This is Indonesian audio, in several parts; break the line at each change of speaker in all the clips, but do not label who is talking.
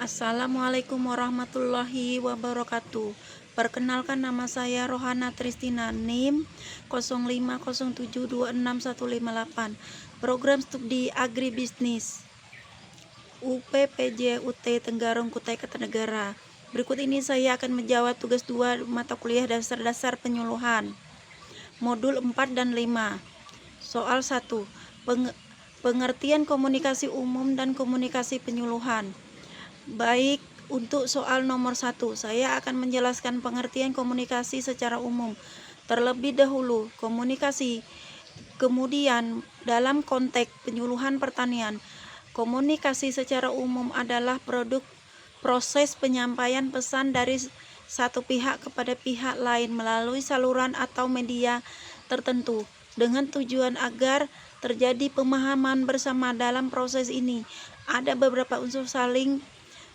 Assalamualaikum warahmatullahi wabarakatuh. Perkenalkan, nama saya Rohana Tristina, NIM 0507261158. Program studi Agribisnis UPPJ UT Tenggarong Kutai Kartanegara. Berikut ini saya akan menjawab tugas 2 mata kuliah dasar-dasar penyuluhan modul 4 dan 5. Soal 1. Pengertian komunikasi umum dan komunikasi penyuluhan. Baik, untuk soal nomor 1, saya akan menjelaskan pengertian komunikasi secara umum. Terlebih dahulu, komunikasi. Kemudian, dalam konteks penyuluhan pertanian, komunikasi secara umum adalah proses penyampaian pesan dari satu pihak kepada pihak lain melalui saluran atau media tertentu, dengan tujuan agar terjadi pemahaman bersama. Dalam proses ini, ada beberapa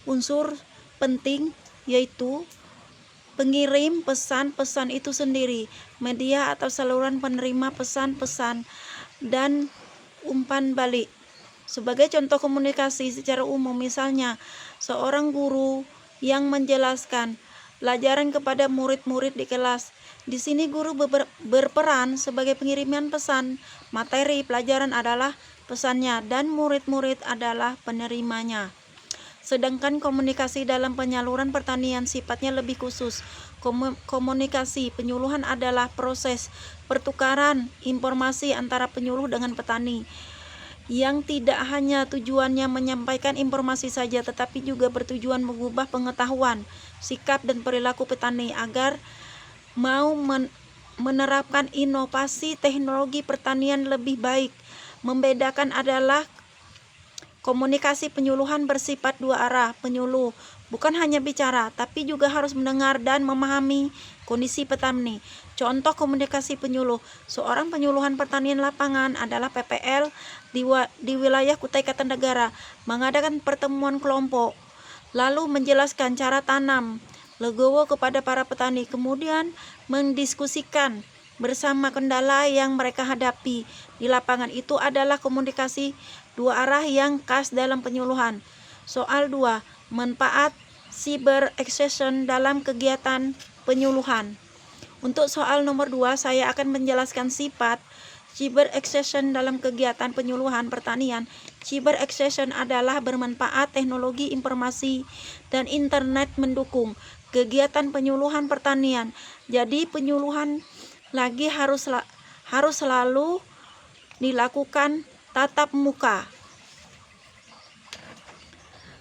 unsur penting, yaitu pengirim pesan itu sendiri, media atau saluran penerima pesan, dan umpan balik. Sebagai contoh komunikasi secara umum, misalnya seorang guru yang menjelaskan pelajaran kepada murid-murid di kelas. Di sini guru berperan sebagai pengiriman pesan. Materi pelajaran adalah pesannya dan murid-murid adalah penerimanya. Sedangkan komunikasi dalam penyaluran pertanian sifatnya lebih khusus. Komunikasi penyuluhan adalah proses pertukaran informasi antara penyuluh dengan petani, yang tidak hanya tujuannya menyampaikan informasi saja, tetapi juga bertujuan mengubah pengetahuan, sikap, dan perilaku petani agar mau menerapkan inovasi teknologi pertanian lebih baik. Membedakan adalah komunikasi penyuluhan bersifat dua arah. Penyuluh bukan hanya bicara, tapi juga harus mendengar dan memahami kondisi petani. Contoh komunikasi penyuluh. Seorang penyuluhan pertanian lapangan adalah PPL di wilayah Kutai Kartanegara mengadakan pertemuan kelompok, lalu menjelaskan cara tanam legowo kepada para petani, kemudian mendiskusikan bersama kendala yang mereka hadapi di lapangan. Itu adalah komunikasi dua arah yang khas dalam penyuluhan. Soal 2. Manfaat cyber extension dalam kegiatan penyuluhan. Untuk soal nomor 2, saya akan menjelaskan sifat cyber extension dalam kegiatan penyuluhan pertanian. Cyber extension adalah bermanfaat teknologi informasi dan internet mendukung kegiatan penyuluhan pertanian. Jadi penyuluhan lagi harus selalu dilakukan tatap muka.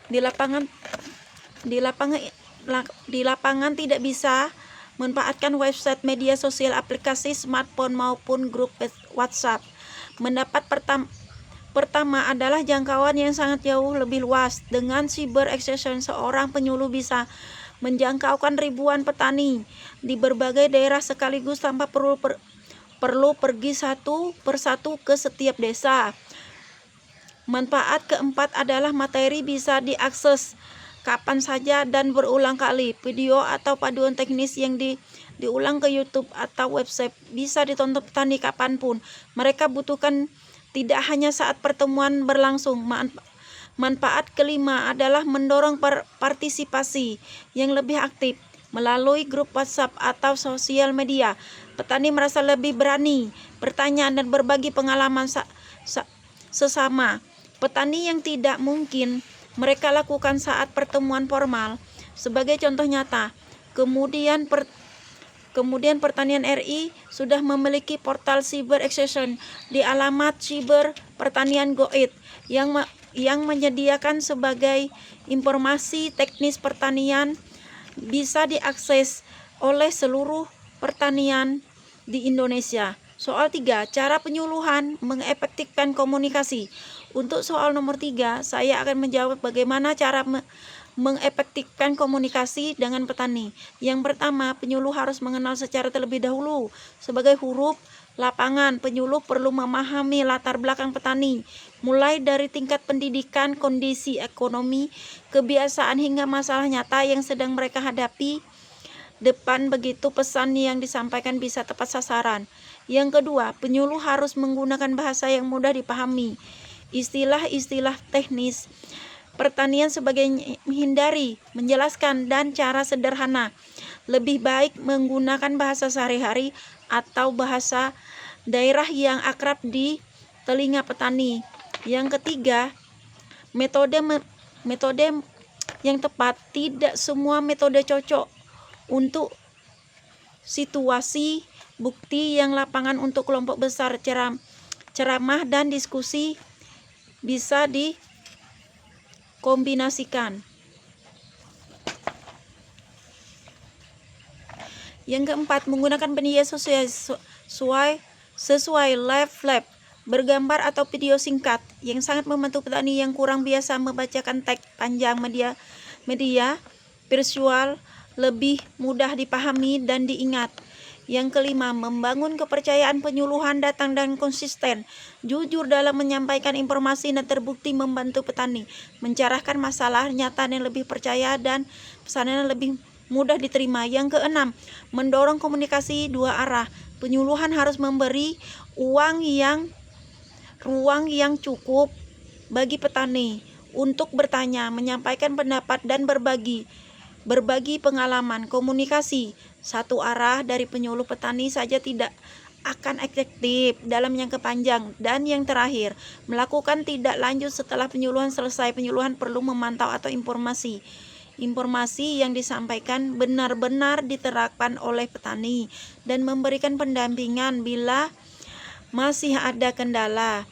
Di lapangan tidak bisa manfaatkan website, media sosial, aplikasi smartphone maupun grup WhatsApp. Mendapat pertama adalah jangkauan yang sangat jauh lebih luas. Dengan cyber extension, seorang penyuluh bisa menjangkaukan ribuan petani di berbagai daerah sekaligus tanpa perlu pergi satu persatu ke setiap desa. Manfaat keempat adalah materi bisa diakses kapan saja dan berulang kali. Video atau paduan teknis yang diulang ke YouTube atau website bisa ditonton petani kapanpun mereka butuhkan, tidak hanya saat pertemuan berlangsung. Manfaat kelima adalah mendorong partisipasi yang lebih aktif melalui grup WhatsApp atau sosial media. Petani merasa lebih berani bertanya dan berbagi pengalaman sesama. Petani yang tidak mungkin mereka lakukan saat pertemuan formal. Sebagai contoh nyata, kemudian Pertanian RI sudah memiliki portal cyber extension di alamat Cyber Pertanian Go.id yang menyediakan sebagai informasi teknis pertanian bisa diakses oleh seluruh pertanian di Indonesia. Soal 3. Cara penyuluhan mengefektifkan komunikasi. Untuk soal nomor 3, saya akan menjawab bagaimana cara mengefektifkan komunikasi dengan petani. Yang pertama, penyuluh harus mengenal secara terlebih dahulu. Sebagai huruf lapangan, penyuluh perlu memahami latar belakang petani, mulai dari tingkat pendidikan, kondisi ekonomi, kebiasaan, hingga masalah nyata yang sedang mereka hadapi depan, begitu pesan yang disampaikan bisa tepat sasaran. Yang kedua, penyuluh harus menggunakan bahasa yang mudah dipahami. Istilah-istilah teknis pertanian sebagai menghindari, menjelaskan, dan cara sederhana. Lebih baik menggunakan bahasa sehari-hari atau bahasa daerah yang akrab di telinga petani. Yang ketiga, metode yang tepat. Tidak semua metode cocok untuk situasi bukti yang lapangan. Untuk kelompok besar, ceramah dan diskusi bisa dikombinasikan. Yang keempat, menggunakan media sesuai live lab, bergambar atau video singkat yang sangat membantu petani yang kurang biasa membacakan teks panjang. Media visual lebih mudah dipahami dan diingat. Yang kelima, membangun kepercayaan penyuluhan datang dan konsisten, jujur dalam menyampaikan informasi dan terbukti membantu petani mencerahkan masalah nyata yang lebih percaya dan pesanan yang lebih mudah diterima. Yang keenam, mendorong komunikasi dua arah. Penyuluhan harus memberi ruang yang cukup bagi petani untuk bertanya, menyampaikan pendapat, dan berbagi pengalaman. Komunikasi satu arah dari penyuluh petani saja tidak akan efektif dalam jangka panjang. Dan yang terakhir, melakukan tindak lanjut setelah penyuluhan selesai. Penyuluhan perlu memantau atau informasi yang disampaikan benar-benar diterapkan oleh petani dan memberikan pendampingan bila masih ada kendala.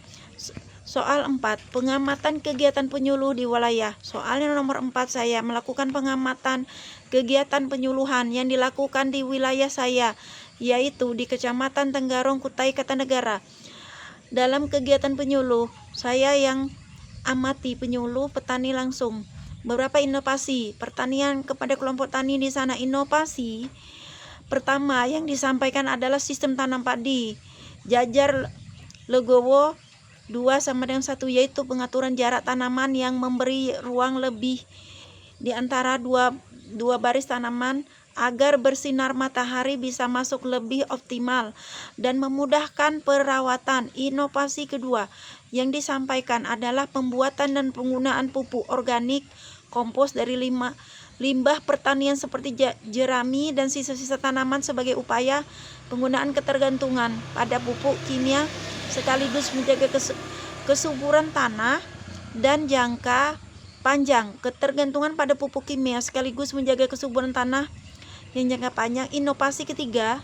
Soal 4, pengamatan kegiatan penyuluh di wilayah. Soal yang nomor 4, saya melakukan pengamatan kegiatan penyuluhan yang dilakukan di wilayah saya, yaitu di Kecamatan Tenggarong, Kutai Kartanegara. Dalam kegiatan penyuluh, saya yang amati penyuluh petani langsung. Beberapa inovasi pertanian kepada kelompok tani di sana. Inovasi pertama yang disampaikan adalah sistem tanam padi jajar legowo 2:1, yaitu pengaturan jarak tanaman yang memberi ruang lebih di antara dua baris tanaman agar bersinar matahari bisa masuk lebih optimal dan memudahkan perawatan. Inovasi kedua yang disampaikan adalah pembuatan dan penggunaan pupuk organik kompos dari limbah pertanian seperti jerami dan sisa-sisa tanaman sebagai upaya penggunaan ketergantungan pada pupuk kimia sekaligus menjaga kesuburan tanah dan jangka panjang. Ketergantungan pada pupuk kimia sekaligus menjaga kesuburan tanah yang jangka panjang. Inovasi ketiga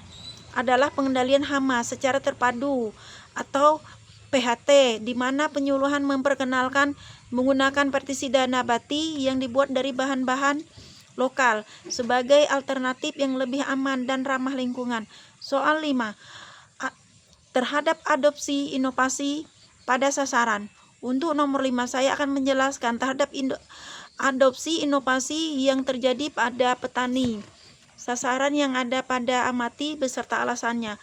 adalah pengendalian hama secara terpadu atau PHT, di mana penyuluhan memperkenalkan menggunakan pestisida nabati yang dibuat dari bahan-bahan lokal sebagai alternatif yang lebih aman dan ramah lingkungan. Soal 5, terhadap adopsi inovasi pada sasaran. Untuk nomor 5, saya akan menjelaskan terhadap adopsi inovasi yang terjadi pada petani. Sasaran yang ada pada amati beserta alasannya.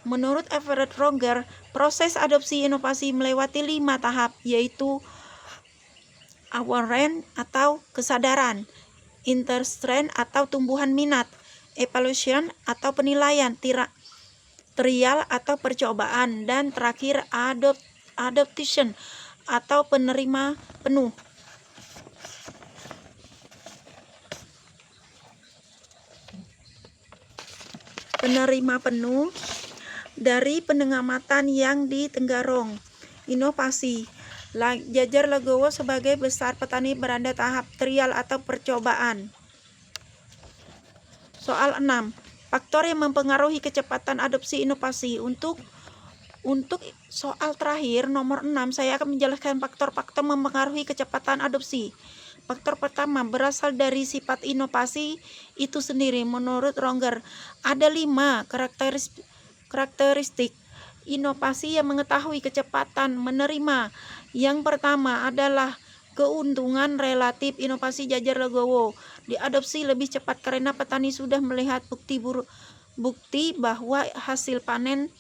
Menurut Everett Roger, proses adopsi inovasi melewati 5 tahap, yaitu awareness atau kesadaran, interest atau tumbuhan minat, evaluation atau penilaian, trial atau percobaan, dan terakhir adoption atau penerima penuh. Dari pengamatan yang di Tenggarong. Inovasi jajar legowo sebagai besar petani berada tahap trial atau percobaan. Soal 6, faktor yang mempengaruhi kecepatan adopsi inovasi. Untuk soal terakhir nomor 6, saya akan menjelaskan faktor-faktor mempengaruhi kecepatan adopsi. Faktor pertama berasal dari sifat inovasi itu sendiri. Menurut Roger, ada 5 karakteristik inovasi yang mengetahui kecepatan menerima. Yang pertama adalah keuntungan relatif. Inovasi jajar legowo diadopsi lebih cepat karena petani sudah melihat bukti bahwa hasil panen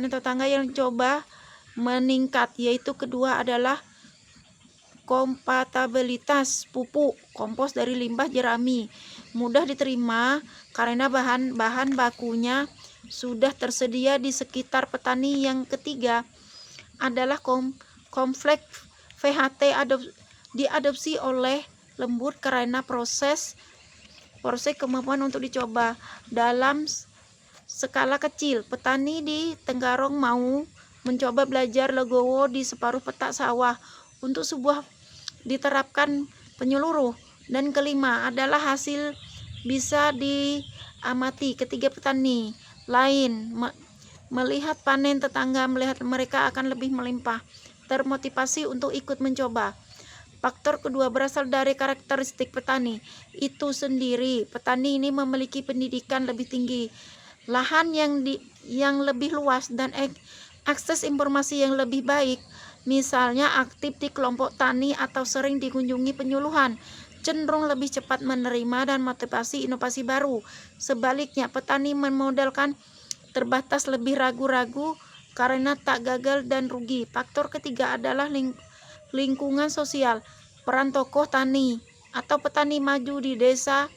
tetangga yang coba meningkat. Yaitu kedua adalah kompatibilitas pupuk kompos dari limbah jerami mudah diterima karena bahan bakunya sudah tersedia di sekitar petani. Yang ketiga adalah kompleks VHT diadopsi oleh lembut karena proses kemampuan untuk dicoba dalam skala kecil. Petani di Tenggarong mau mencoba belajar legowo di separuh petak sawah untuk sebuah diterapkan penyeluruh. Dan kelima adalah hasil bisa diamati. Ketiga, petani lain melihat panen tetangga, melihat mereka akan lebih melimpah, termotivasi untuk ikut mencoba. Faktor kedua berasal dari karakteristik petani itu sendiri. Petani ini memiliki pendidikan lebih tinggi, lahan yang lebih luas, dan akses informasi yang lebih baik. Misalnya aktif di kelompok tani atau sering dikunjungi penyuluhan, cenderung lebih cepat menerima dan motivasi inovasi baru. Sebaliknya, petani memodalkan terbatas, lebih ragu-ragu karena tak gagal dan rugi. Faktor ketiga adalah lingkungan sosial. Peran tokoh tani atau petani maju di desa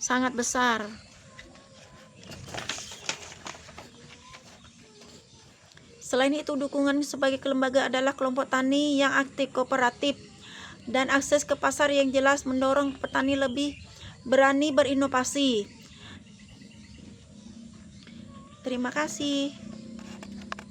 sangat besar. Selain itu, dukungan sebagai lembaga adalah kelompok tani yang aktif, kooperatif, dan akses ke pasar yang jelas mendorong petani lebih berani berinovasi. Terima kasih.